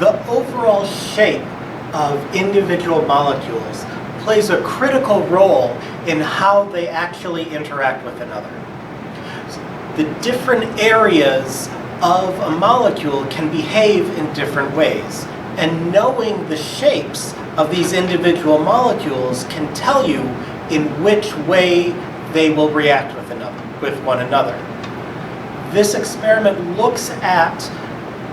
The overall shape of individual molecules plays a critical role in how they actually interact with another. The different areas of a molecule can behave in different ways, and knowing the shapes of these individual molecules can tell you in which way they will react with one another. This experiment looks at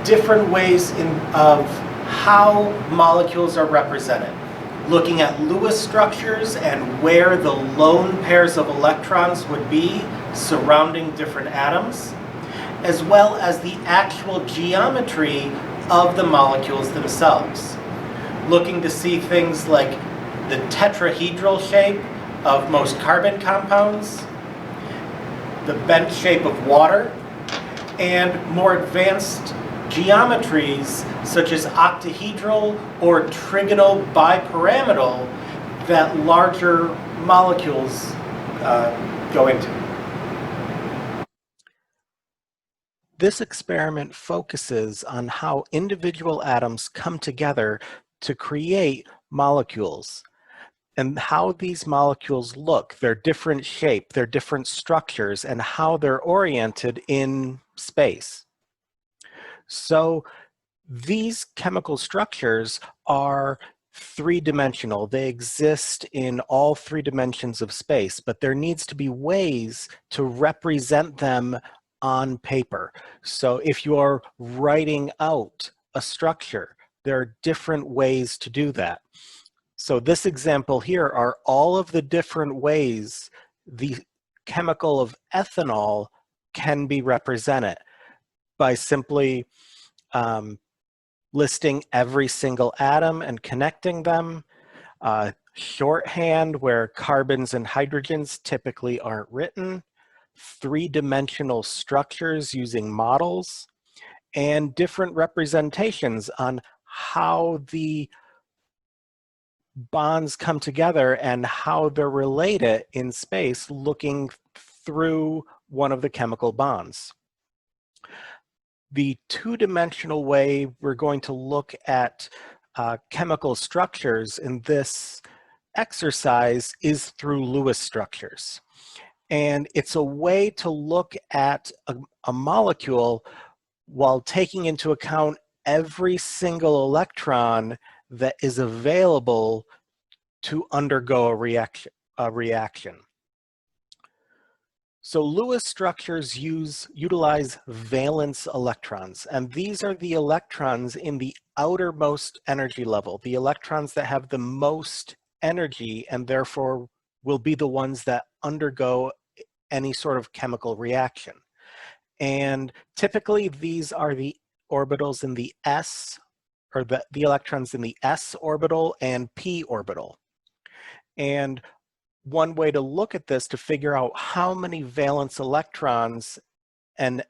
different ways of how molecules are represented, looking at Lewis structures and where the lone pairs of electrons would be surrounding different atoms, as well as the actual geometry of the molecules themselves, looking to see things like the tetrahedral shape of most carbon compounds, the bent shape of water, and more advanced geometries such as octahedral or trigonal bipyramidal that larger molecules go into. This experiment focuses on how individual atoms come together to create molecules, and how these molecules look, their different shape, their different structures, and how they're oriented in space. So these chemical structures are three-dimensional. They exist in all three dimensions of space, but there needs to be ways to represent them on paper. So if you are writing out a structure, there are different ways to do that. So this example here are all of the different ways the chemical of ethanol can be represented by simply listing every single atom and connecting them, shorthand where carbons and hydrogens typically aren't written, three-dimensional structures using models, and different representations on how the bonds come together and how they're related in space looking through one of the chemical bonds. The two-dimensional way we're going to look at chemical structures in this exercise is through Lewis structures. And it's a way to look at a molecule while taking into account every single electron that is available to undergo a reaction. So Lewis structures utilize valence electrons, and these are the electrons in the outermost energy level, the electrons that have the most energy and therefore will be the ones that undergo any sort of chemical reaction. And typically these are the orbitals in the s, or the electrons in the s orbital and p orbital. And one way to look at this to figure out how many valence electrons an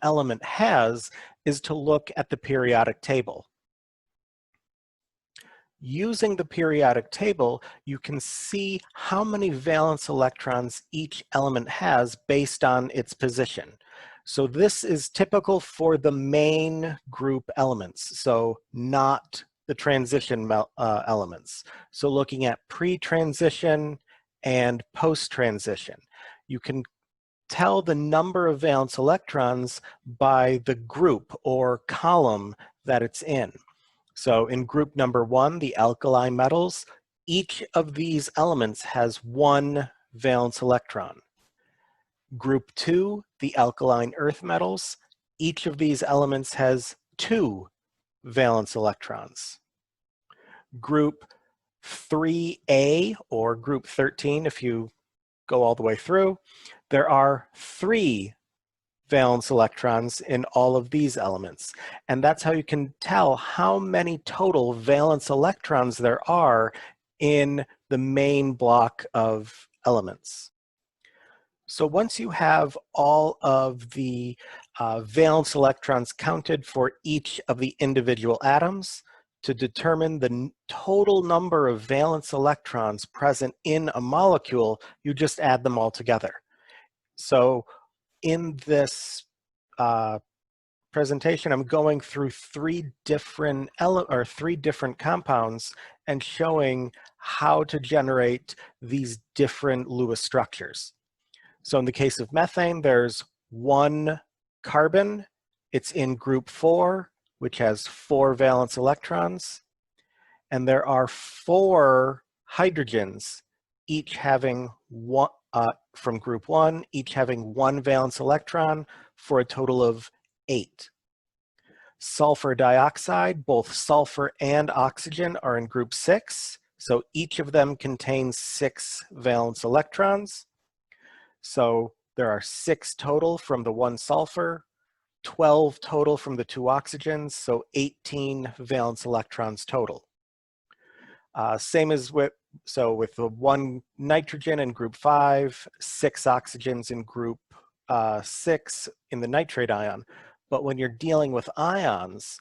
element has is to look at the periodic table. Using the periodic table, you can see how many valence electrons each element has based on its position. So this is typical for the main group elements, so not the transition elements. So looking at pre-transition and post-transition, you can tell the number of valence electrons by the group or column that it's in. So in group number 1, the alkali metals, each of these elements has one valence electron. Group 2, the alkaline earth metals, each of these elements has 2 valence electrons. Group 3A, or group 13 if you go all the way through, there are 3 valence electrons in all of these elements. And that's how you can tell how many total valence electrons there are in the main block of elements. So once you have all of the valence electrons counted for each of the individual atoms, to determine the total number of valence electrons present in a molecule, you just add them all together. So in this presentation, I'm going through three different compounds and showing how to generate these different Lewis structures. So in the case of methane, there's one carbon. It's in group 4, which has 4 valence electrons. And there are 4 hydrogens, each having one, from group 1, each having 1 valence electron for a total of 8. Sulfur dioxide, both sulfur and oxygen are in group 6, so each of them contains 6 valence electrons. So there are 6 total from the 1 sulfur, 12 total from the 2 oxygens, so 18 valence electrons total. Same as with the 1 nitrogen in group 5, 6 oxygens in group 6 in the nitrate ion. But when you're dealing with ions,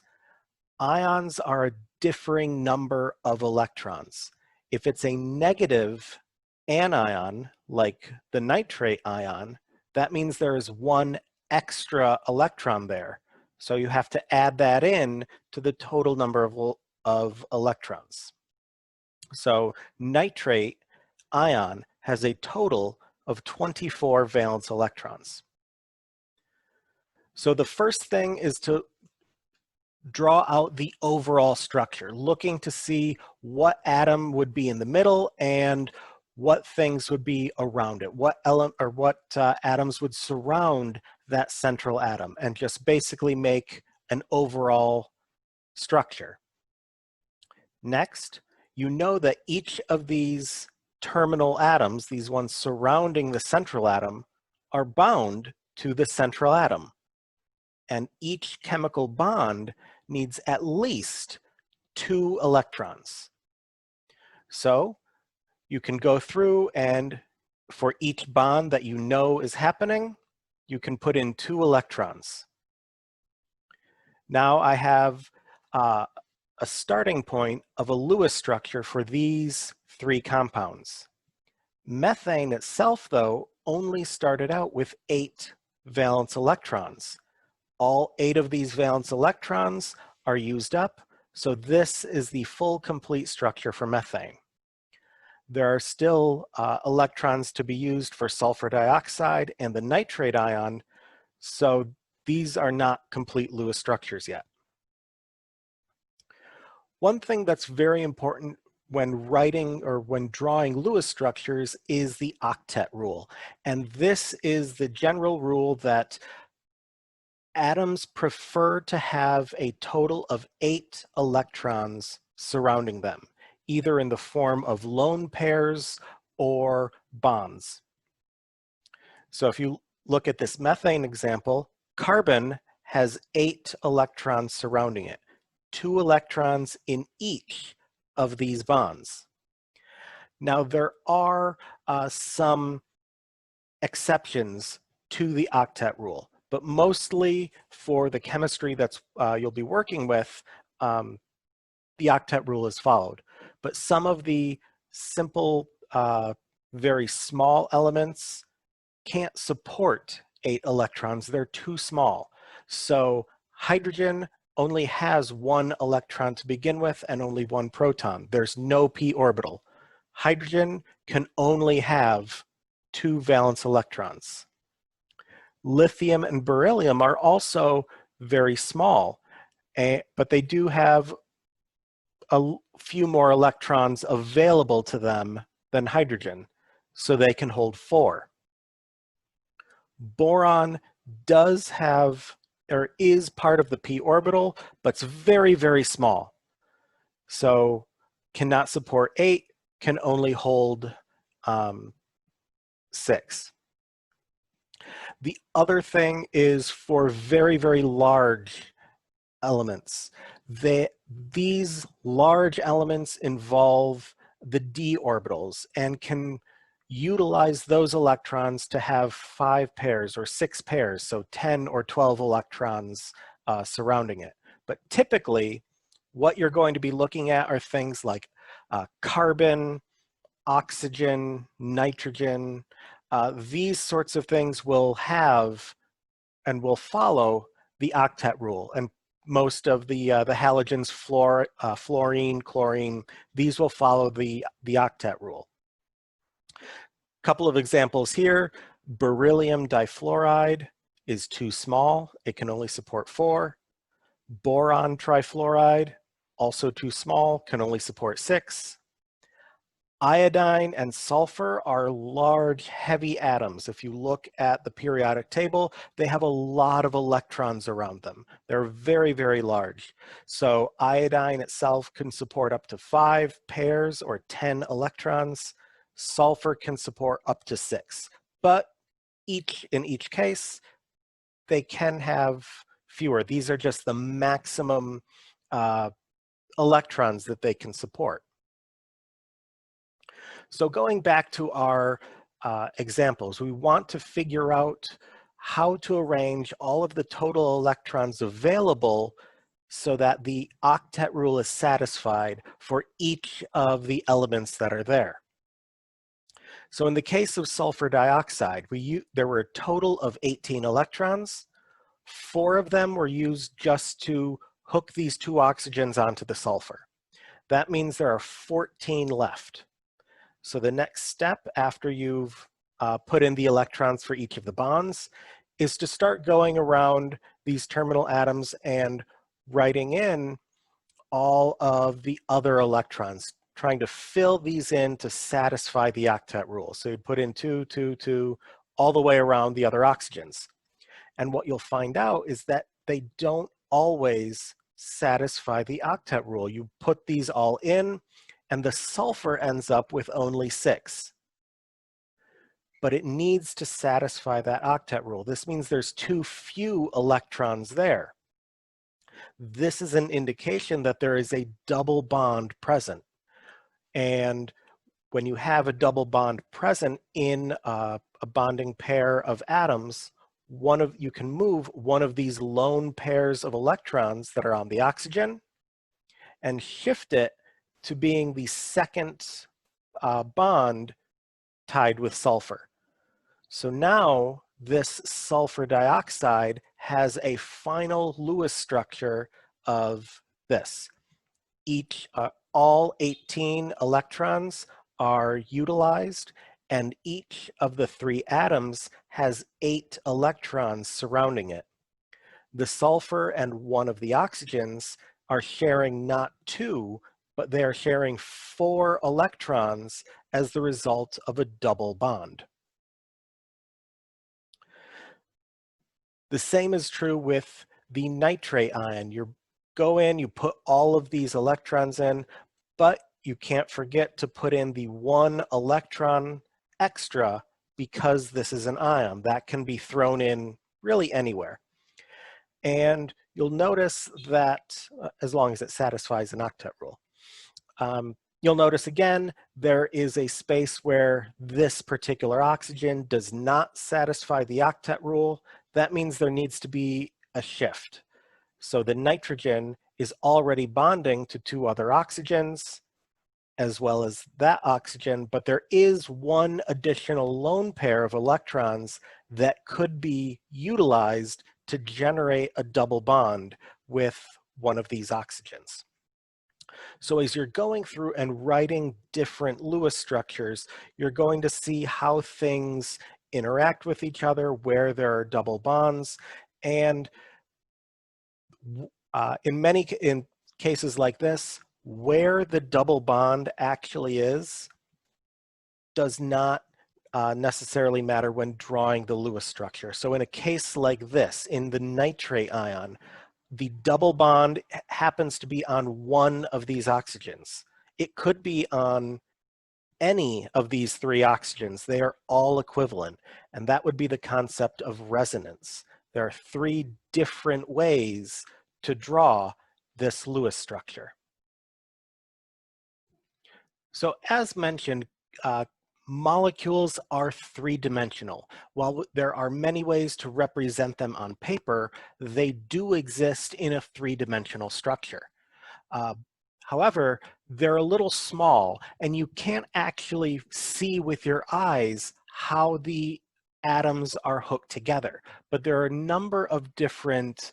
ions are a differing number of electrons. If it's a negative anion, like the nitrate ion, that means there is 1 extra electron there. So you have to add that in to the total number of electrons. So nitrate ion has a total of 24 valence electrons. So the first thing is to draw out the overall structure, looking to see what atom would be in the middle and what things would be around it, what atoms would surround that central atom, and just basically make an overall structure. Next, you know that each of these terminal atoms, these ones surrounding the central atom, are bound to the central atom. And each chemical bond needs at least 2 electrons. So you can go through and for each bond that you know is happening, you can put in 2 electrons. Now I have a starting point of a Lewis structure for these 3 compounds. Methane itself, though, only started out with 8 valence electrons. All 8 of these valence electrons are used up, so this is the full complete structure for methane. There are still electrons to be used for sulfur dioxide and the nitrate ion, so these are not complete Lewis structures yet. One thing that's very important when writing or when drawing Lewis structures is the octet rule. And this is the general rule that atoms prefer to have a total of 8 electrons surrounding them, either in the form of lone pairs or bonds. So if you look at this methane example, carbon has 8 electrons surrounding it, 2 electrons in each of these bonds. Now there are some exceptions to the octet rule, but mostly for the chemistry that's you'll be working with, the octet rule is followed. But some of the simple, very small elements can't support 8 electrons. They're too small. So hydrogen only has 1 electron to begin with and only 1 proton. There's no p orbital. Hydrogen can only have 2 valence electrons. Lithium and beryllium are also very small, but they do have a few more electrons available to them than hydrogen, so they can hold 4. Boron does have, or is part of the p orbital, but it's very, very small. So cannot support 8, can only hold 6. The other thing is for very, very large elements. These large elements involve the d orbitals and can utilize those electrons to have 5 pairs or 6 pairs, so 10 or 12 electrons surrounding it. But typically, what you're going to be looking at are things like carbon, oxygen, nitrogen. These sorts of things will have and will follow the octet rule, and most of the halogens, fluorine, chlorine, these will follow the octet rule. Couple of examples here. Beryllium difluoride is too small. It can only support 4. Boron trifluoride, also too small, can only support 6. Iodine and sulfur are large, heavy atoms. If you look at the periodic table, they have a lot of electrons around them. They're very, very large. So iodine itself can support up to 5 pairs or 10 electrons. Sulfur can support up to 6. But in each case, they can have fewer. These are just the maximum electrons that they can support. So going back to our examples, we want to figure out how to arrange all of the total electrons available so that the octet rule is satisfied for each of the elements that are there. So in the case of sulfur dioxide, there were a total of 18 electrons. 4 of them were used just to hook these 2 oxygens onto the sulfur. That means there are 14 left. So the next step after you've put in the electrons for each of the bonds is to start going around these terminal atoms and writing in all of the other electrons, trying to fill these in to satisfy the octet rule. So you put in 2, 2, 2, all the way around the other oxygens. And what you'll find out is that they don't always satisfy the octet rule. You put these all in, and the sulfur ends up with only 6. But it needs to satisfy that octet rule. This means there's too few electrons there. This is an indication that there is a double bond present. And when you have a double bond present in a bonding pair of atoms, you can move one of these lone pairs of electrons that are on the oxygen and shift it to being the second bond tied with sulfur. So now this sulfur dioxide has a final Lewis structure of this. All 18 electrons are utilized, and each of the 3 atoms has 8 electrons surrounding it. The sulfur and one of the oxygens are sharing not 2, but they are sharing 4 electrons as the result of a double bond. The same is true with the nitrate ion. You go in, you put all of these electrons in, but you can't forget to put in the 1 electron extra because this is an ion. That can be thrown in really anywhere. And you'll notice that, as long as it satisfies an octet rule, you'll notice again, there is a space where this particular oxygen does not satisfy the octet rule. That means there needs to be a shift. So the nitrogen is already bonding to 2 other oxygens, as well as that oxygen, but there is 1 additional lone pair of electrons that could be utilized to generate a double bond with one of these oxygens. So as you're going through and writing different Lewis structures, you're going to see how things interact with each other, where there are double bonds, and in cases like this, where the double bond actually is does not necessarily matter when drawing the Lewis structure. So in a case like this, in the nitrate ion, the double bond happens to be on 1 of these oxygens. It could be on any of these 3 oxygens. They are all equivalent, and that would be the concept of resonance. There are 3 different ways to draw this Lewis structure. So as mentioned, molecules are 3-dimensional. While there are many ways to represent them on paper, they do exist in a 3-dimensional structure. However, they're a little small, and you can't actually see with your eyes how the atoms are hooked together. But there are a number of different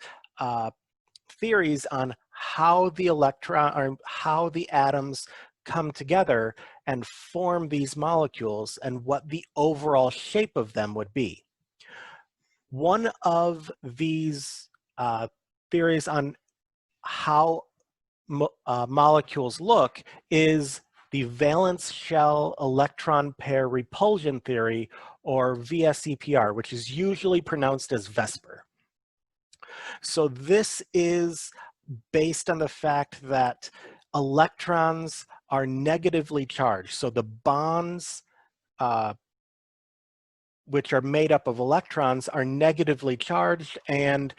theories on how the electron or how the atoms come together and form these molecules and what the overall shape of them would be. One of these theories on how molecules look is the valence shell electron pair repulsion theory, or VSEPR, which is usually pronounced as VESPR. So this is based on the fact that electrons are negatively charged. So the bonds which are made up of electrons are negatively charged, and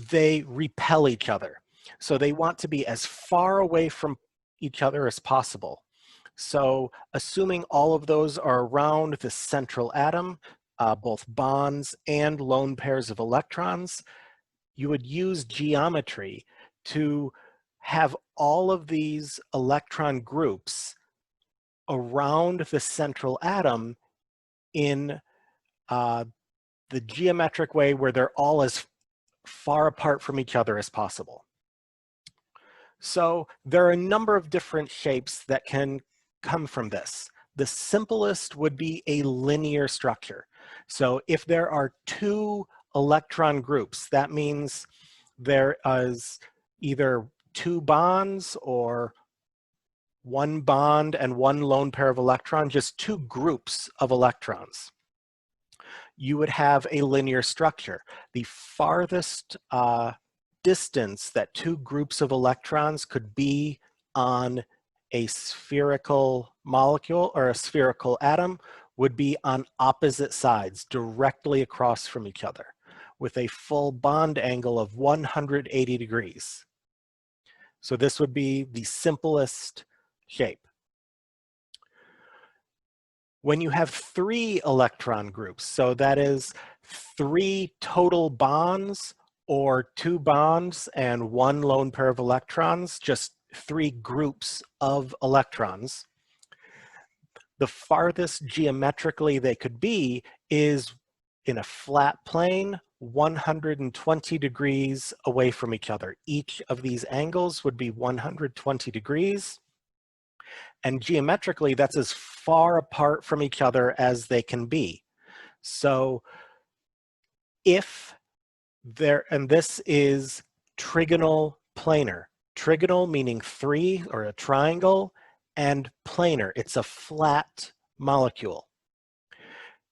they repel each other. So they want to be as far away from each other as possible. So assuming all of those are around the central atom, both bonds and lone pairs of electrons, you would use geometry to have all of these electron groups around the central atom in the geometric way where they're all as far apart from each other as possible. So there are a number of different shapes that can come from this. The simplest would be a linear structure. So if there are two electron groups, that means there is either two bonds or one bond and one lone pair of electrons, just two groups of electrons. You would have a linear structure. The farthest distance that two groups of electrons could be on a spherical molecule or a spherical atom would be on opposite sides, directly across from each other, with a full bond angle of 180 degrees. So this would be the simplest shape. When you have three electron groups, so that is three total bonds or two bonds and one lone pair of electrons, just three groups of electrons, the farthest geometrically they could be is in a flat plane 120 degrees away from each other. Each of these angles would be 120 degrees. And geometrically, that's as far apart from each other as they can be. So if there, and this is trigonal planar. Trigonal meaning three or a triangle, and planar, it's a flat molecule.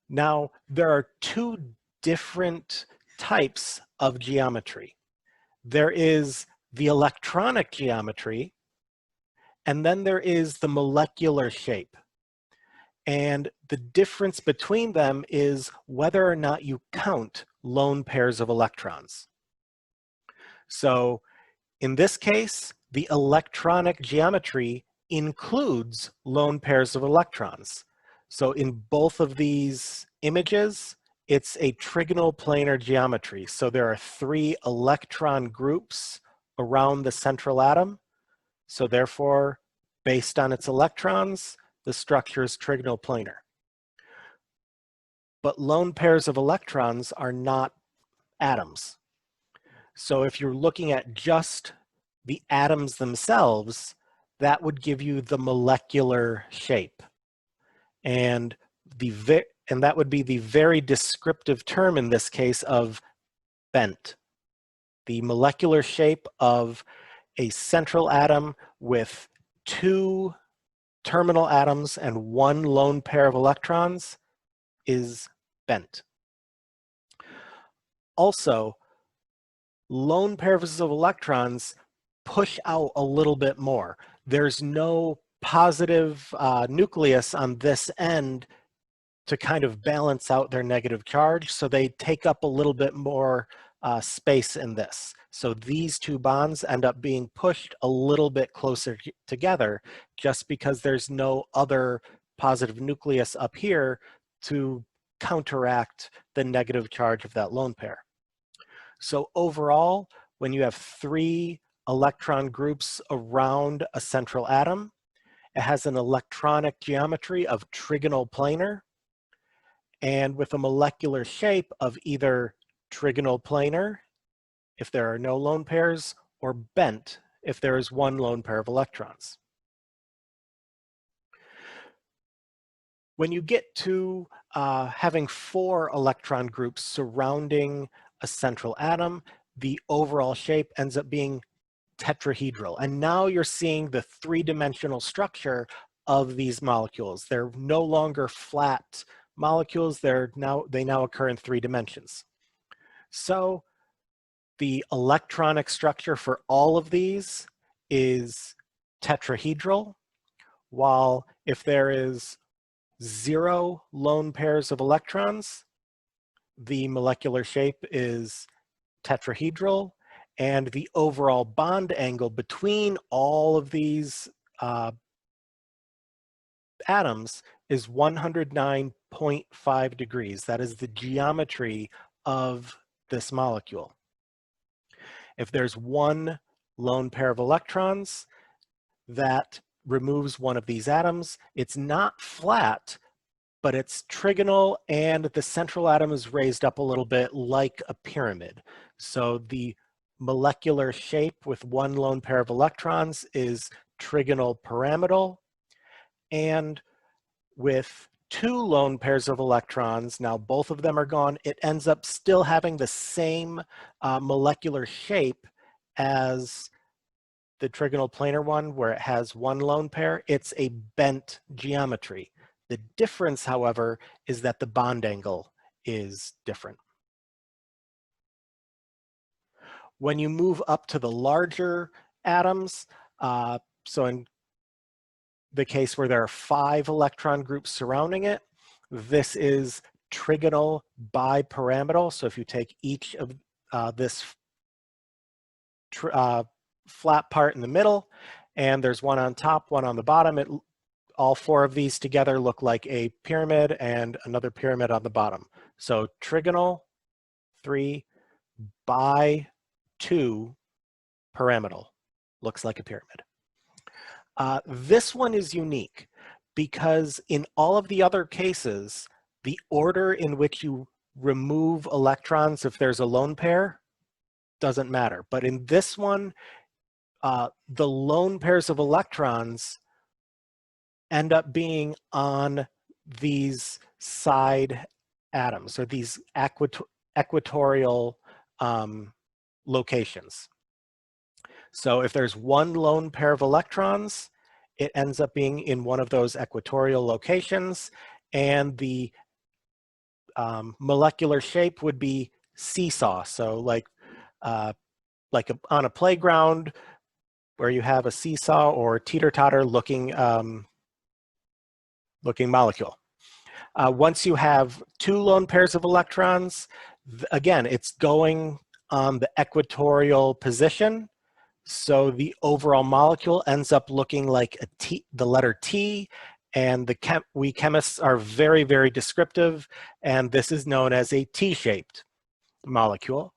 Now, there are two different types of geometry. There is the electronic geometry, and then there is the molecular shape. And the difference between them is whether or not you count lone pairs of electrons. So in this case, the electronic geometry includes lone pairs of electrons. So in both of these images, it's a trigonal planar geometry. So there are three electron groups around the central atom. So therefore, based on its electrons, the structure is trigonal planar. But lone pairs of electrons are not atoms. So if you're looking at just the atoms themselves, that would give you the molecular shape. And that would be the very descriptive term in this case of bent. The molecular shape of a central atom with two terminal atoms and one lone pair of electrons is bent. Also, lone pairs of electrons push out a little bit more. There's no positive nucleus on this end to kind of balance out their negative charge, so they take up a little bit more space in this. So these two bonds end up being pushed a little bit closer together just because there's no other positive nucleus up here to counteract the negative charge of that lone pair. So overall, when you have three electron groups around a central atom, it has an electronic geometry of trigonal planar and with a molecular shape of either trigonal planar if there are no lone pairs, or bent if there is one lone pair of electrons. When you get to having 4 electron groups surrounding a central atom, the overall shape ends up being tetrahedral. And now you're seeing the 3-dimensional structure of these molecules. They're no longer flat molecules, they now occur in 3 dimensions. So the electronic structure for all of these is tetrahedral, while if there is 0 lone pairs of electrons, the molecular shape is tetrahedral, and the overall bond angle between all of these atoms is 109.5 degrees. That is the geometry of this molecule. If there's 1 lone pair of electrons, that removes one of these atoms. It's not flat, but it's trigonal, and the central atom is raised up a little bit like a pyramid. So the molecular shape with 1 lone pair of electrons is trigonal pyramidal, and with 2 lone pairs of electrons, now both of them are gone, it ends up still having the same molecular shape as the trigonal planar one, where it has 1 lone pair. It's a bent geometry. The difference, however, is that the bond angle is different. When you move up to the larger atoms, so in the case where there are 5 electron groups surrounding it, this is trigonal bipyramidal. So if you take each of this flat part in the middle, and there's one on top, one on the bottom, all 4 of these together look like a pyramid and another pyramid on the bottom. So trigonal, 3, by 2, pyramidal, looks like a pyramid. This one is unique because in all of the other cases, the order in which you remove electrons if there's a lone pair doesn't matter. But in this one, the lone pairs of electrons end up being on these side atoms, or these equatorial locations. So if there's 1 lone pair of electrons, it ends up being in one of those equatorial locations, and the molecular shape would be seesaw. So like on a playground where you have a seesaw or teeter-totter looking molecule. Once you have 2 lone pairs of electrons, again, it's going on the equatorial position. So the overall molecule ends up looking like a T, the letter T, and we chemists are very, very descriptive, and this is known as a T-shaped molecule.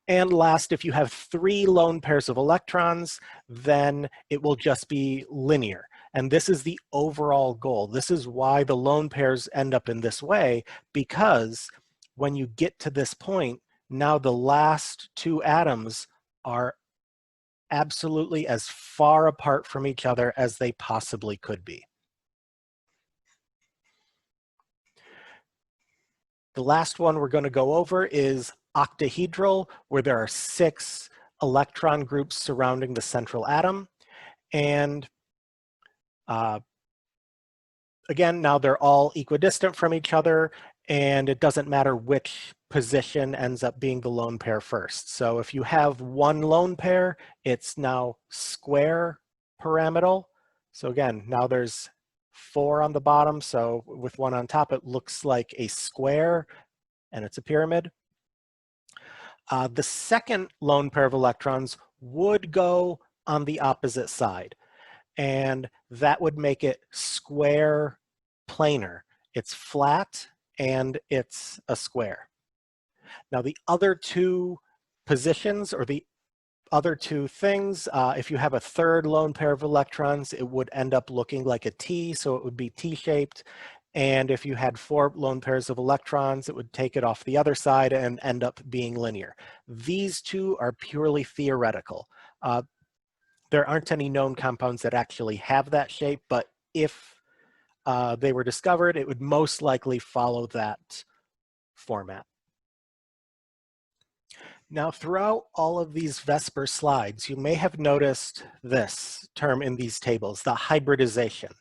And last, if you have 3 lone pairs of electrons, then it will just be linear. And this is the overall goal. This is why the lone pairs end up in this way, because when you get to this point, now the last 2 atoms are absolutely as far apart from each other as they possibly could be. The last one we're going to go over is octahedral, where there are 6 electron groups surrounding the central atom. And again, now they're all equidistant from each other, and it doesn't matter which position ends up being the lone pair first. So if you have 1 lone pair, it's now square pyramidal. So again, now there's 4 on the bottom, so with 1 on top, it looks like a square, and it's a pyramid. The second lone pair of electrons would go on the opposite side, and that would make it square planar. It's flat and it's a square. Now the other 2 positions, or the other 2 things, if you have a third lone pair of electrons, it would end up looking like a T, so it would be T-shaped. And if you had 4 lone pairs of electrons, it would take it off the other side and end up being linear. These two are purely theoretical. There aren't any known compounds that actually have that shape, but if they were discovered, it would most likely follow that format. Now, throughout all of these VSEPR slides, you may have noticed this term in these tables, the hybridization.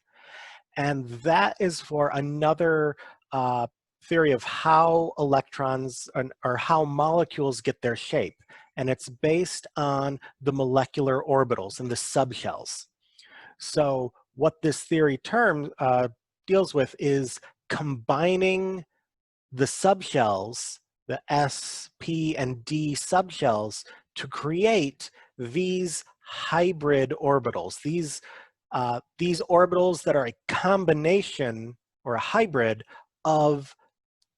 And that is for another theory of how electrons or how molecules get their shape. And it's based on the molecular orbitals and the subshells. So what this theory term deals with is combining the subshells, the S, P, and D subshells, to create these hybrid orbitals. These orbitals that are a combination or a hybrid of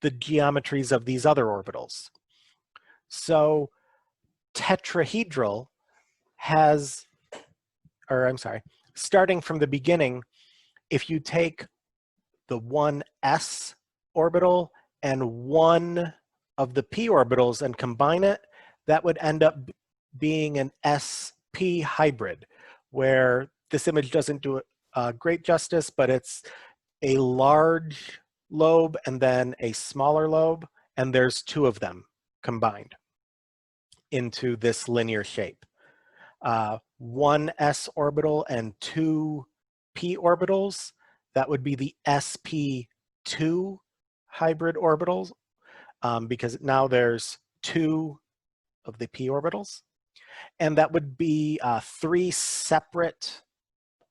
the geometries of these other orbitals. So tetrahedral has, or I'm sorry, starting from the beginning, if you take the one S orbital and one of the P orbitals and combine it, that would end up being an SP hybrid, where this image doesn't do it great justice, but it's a large lobe and then a smaller lobe, and there's 2 of them combined into this linear shape. 1 S orbital and 2 P orbitals, that would be the sp2 hybrid orbitals, because now there's 2 of the P orbitals. And that would be 3 separate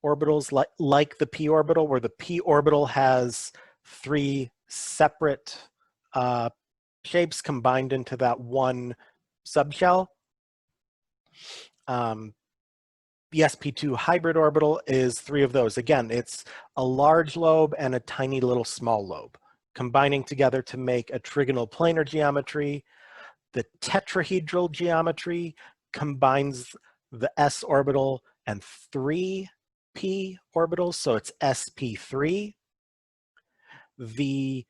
orbitals like the P orbital, where the P orbital has 3 separate shapes combined into that one subshell. The sp2 hybrid orbital is 3 of those. Again, it's a large lobe and a tiny little small lobe, combining together to make a trigonal planar geometry. The tetrahedral geometry combines the s orbital and 3 p orbitals, so it's sp3. The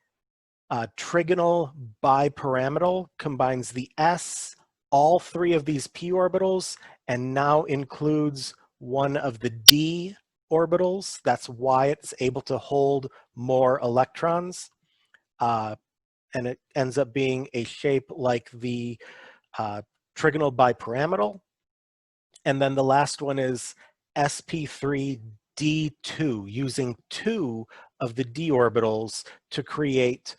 trigonal bipyramidal combines the s, all 3 of these p orbitals, and now includes one of the d orbitals. That's why it's able to hold more electrons. And it ends up being a shape like the trigonal bipyramidal. And then the last one is sp3d2, using 2 of the d orbitals to create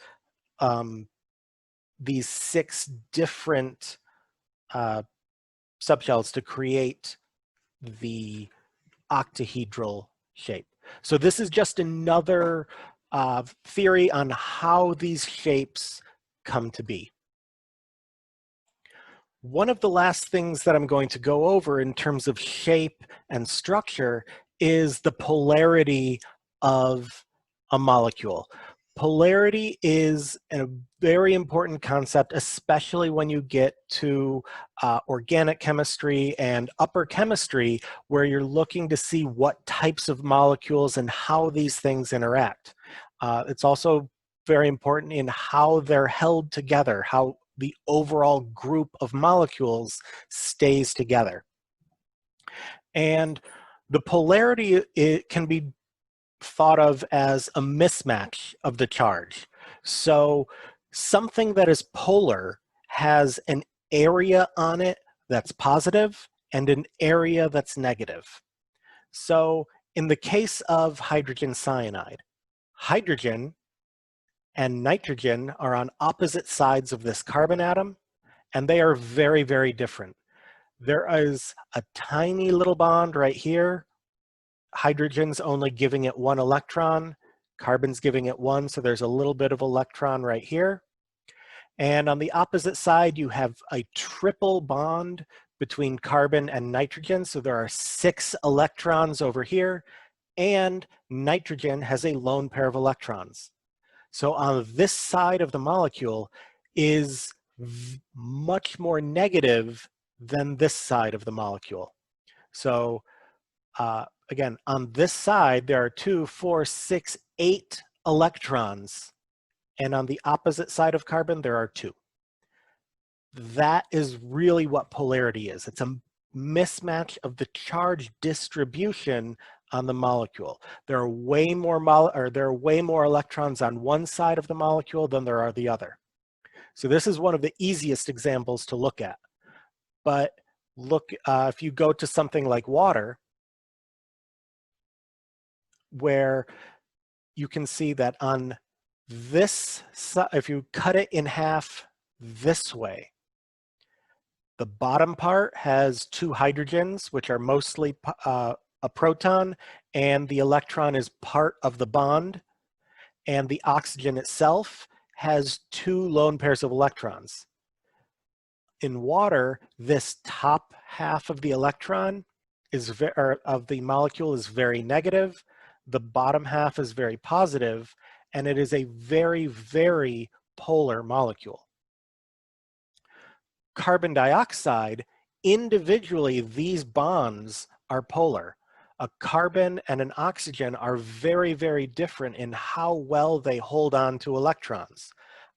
these 6 different subshells to create the octahedral shape. So this is just another theory on how these shapes come to be. One of the last things that I'm going to go over in terms of shape and structure is the polarity of a molecule. Polarity is a very important concept, especially when you get to organic chemistry and upper chemistry, where you're looking to see what types of molecules and how these things interact. It's also very important in how they're held together, how the overall group of molecules stays together. And the polarity, it can be thought of as a mismatch of the charge. So something that is polar has an area on it that's positive and an area that's negative. So in the case of hydrogen cyanide, hydrogen and nitrogen are on opposite sides of this carbon atom, and they are very, very different. There is a tiny little bond right here. Hydrogen's only giving it 1 electron, carbon's giving it 1, so there's a little bit of electron right here. And on the opposite side, you have a triple bond between carbon and nitrogen, so there are 6 electrons over here, and nitrogen has a lone pair of electrons. So on this side of the molecule is much more negative than this side of the molecule. So again, on this side, there are 2, 4, 6, 8 electrons, and on the opposite side of carbon, there are 2. That is really what polarity is. It's a mismatch of the charge distribution on the molecule. There are way more electrons on one side of the molecule than there are the other. So this is one of the easiest examples to look at. But look, if you go to something like water, where you can see that on this side, if you cut it in half this way, the bottom part has 2 hydrogens, which are mostly a proton, and the electron is part of the bond, and the oxygen itself has 2 lone pairs of electrons. In water, this top half of the electron of the molecule is very negative, the bottom half is very positive, and it is a very, very polar molecule. Carbon dioxide, individually, these bonds are polar. A carbon and an oxygen are very, very different in how well they hold on to electrons.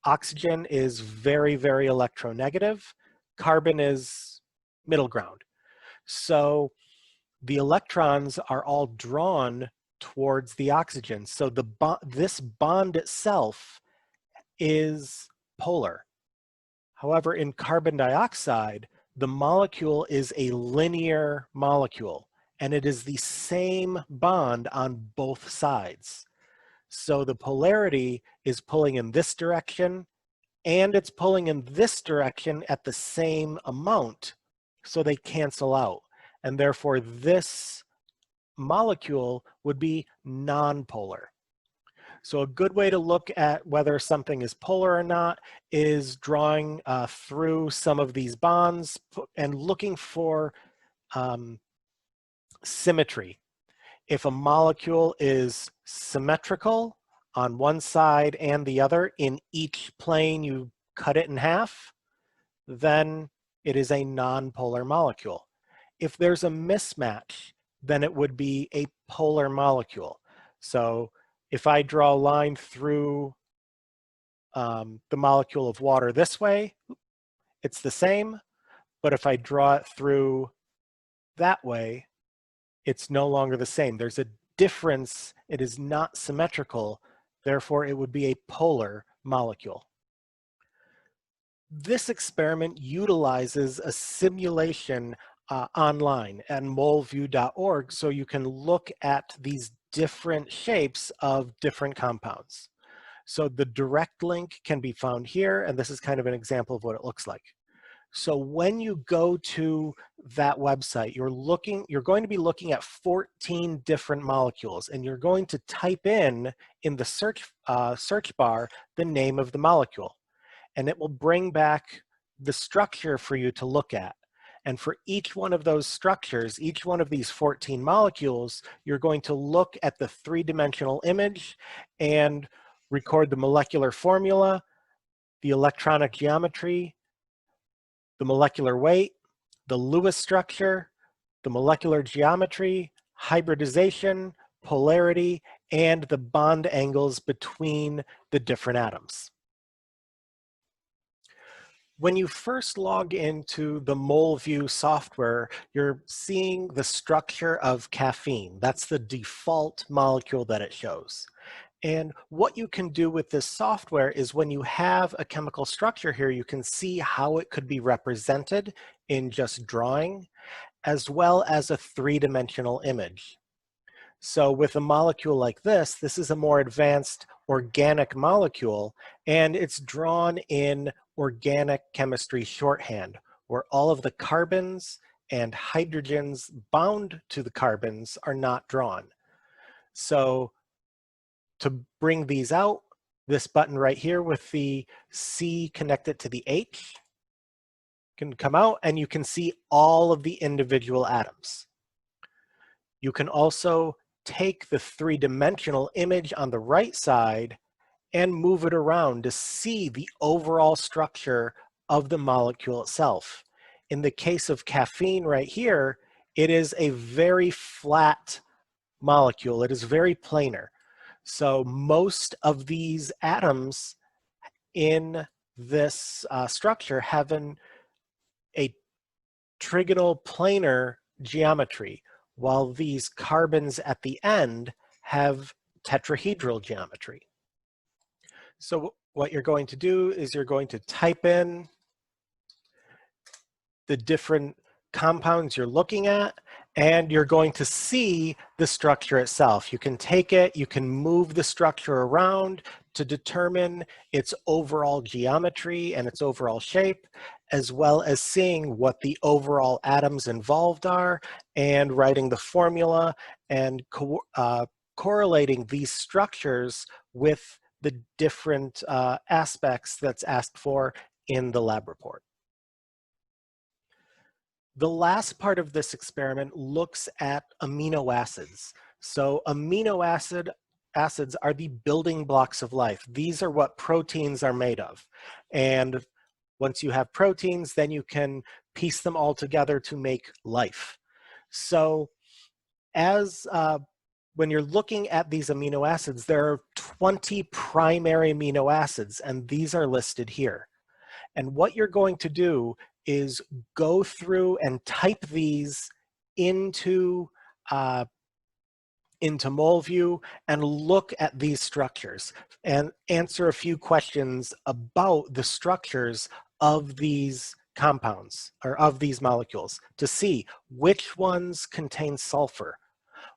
Oxygen is very, very electronegative. Carbon is middle ground. So the electrons are all drawn towards the oxygen. So this bond itself is polar. However, in carbon dioxide, the molecule is a linear molecule, and it is the same bond on both sides. So the polarity is pulling in this direction, and it's pulling in this direction at the same amount, so they cancel out. And therefore, this molecule would be nonpolar. So a good way to look at whether something is polar or not is drawing through some of these bonds and looking for symmetry. If a molecule is symmetrical on one side and the other, in each plane you cut it in half, then it is a nonpolar molecule. If there's a mismatch, then it would be a polar molecule. So if I draw a line through the molecule of water this way, it's the same. But if I draw it through that way, it's no longer the same. There's a difference. It is not symmetrical. Therefore, it would be a polar molecule. This experiment utilizes a simulation online at moleview.org, so you can look at these different shapes of different compounds. So the direct link can be found here, and this is kind of an example of what it looks like. So when you go to that website, you're going to be looking at 14 different molecules, and you're going to type in the search bar the name of the molecule, and it will bring back the structure for you to look at. And for each one of those structures, each one of these 14 molecules, you're going to look at the 3-dimensional image and record the molecular formula, the electronic geometry, the molecular weight, the Lewis structure, the molecular geometry, hybridization, polarity, and the bond angles between the different atoms. When you first log into the MolView software, you're seeing the structure of caffeine. That's the default molecule that it shows. And what you can do with this software is when you have a chemical structure here, you can see how it could be represented in just drawing, as well as a 3-dimensional image. So with a molecule like this is a more advanced organic molecule, and it's drawn in organic chemistry shorthand, where all of the carbons and hydrogens bound to the carbons are not drawn. So to bring these out, this button right here with the C connected to the H can come out, and you can see all of the individual atoms. You can also take the 3-dimensional image on the right side and move it around to see the overall structure of the molecule itself. In the case of caffeine right here, it is a very flat molecule. It is very planar. So most of these atoms in this structure have a trigonal planar geometry, while these carbons at the end have tetrahedral geometry. So what you're going to do is you're going to type in the different compounds you're looking at, and you're going to see the structure itself. You can take it, you can move the structure around to determine its overall geometry and its overall shape, as well as seeing what the overall atoms involved are and writing the formula and correlating these structures with the different aspects that's asked for in the lab report. The last part of this experiment looks at amino acids. So amino acids are the building blocks of life. These are what proteins are made of. And once you have proteins, then you can piece them all together to make life. So when you're looking at these amino acids, there are 20 primary amino acids, and these are listed here. And what you're going to do is go through and type these into MolView and look at these structures and answer a few questions about the structures of these compounds or of these molecules to see which ones contain sulfur,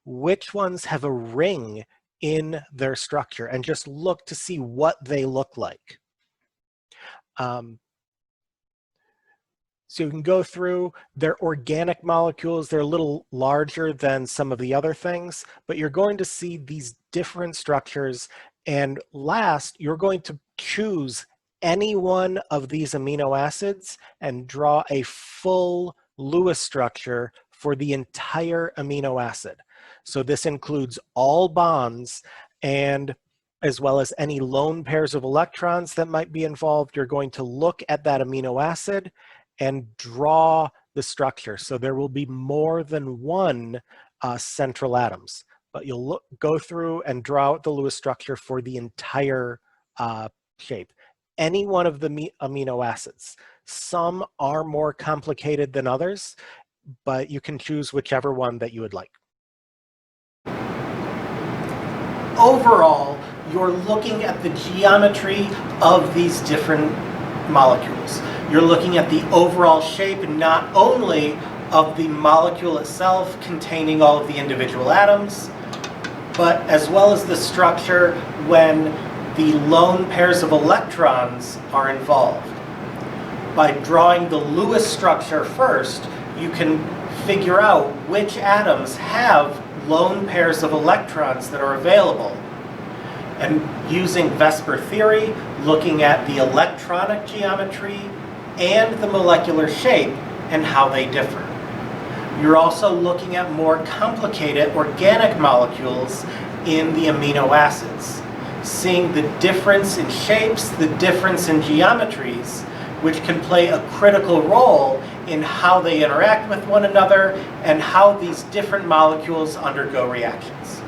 which ones have a ring in their structure, and just look to see what they look like. So you can go through their organic molecules. They're a little larger than some of the other things, but you're going to see these different structures. And last, you're going to choose any one of these amino acids and draw a full Lewis structure for the entire amino acid. So this includes all bonds, and as well as any lone pairs of electrons that might be involved. You're going to look at that amino acid and draw the structure. So there will be more than one central atoms, but you'll go through and draw out the Lewis structure for the entire shape. Any one of the amino acids. Some are more complicated than others, but you can choose whichever one that you would like. Overall, you're looking at the geometry of these different molecules. You're looking at the overall shape, not only of the molecule itself containing all of the individual atoms, but as well as the structure when the lone pairs of electrons are involved. By drawing the Lewis structure first, you can figure out which atoms have lone pairs of electrons that are available. And using VSEPR theory, looking at the electronic geometry and the molecular shape and how they differ. You're also looking at more complicated organic molecules in the amino acids, seeing the difference in shapes, the difference in geometries, which can play a critical role in how they interact with one another and how these different molecules undergo reactions.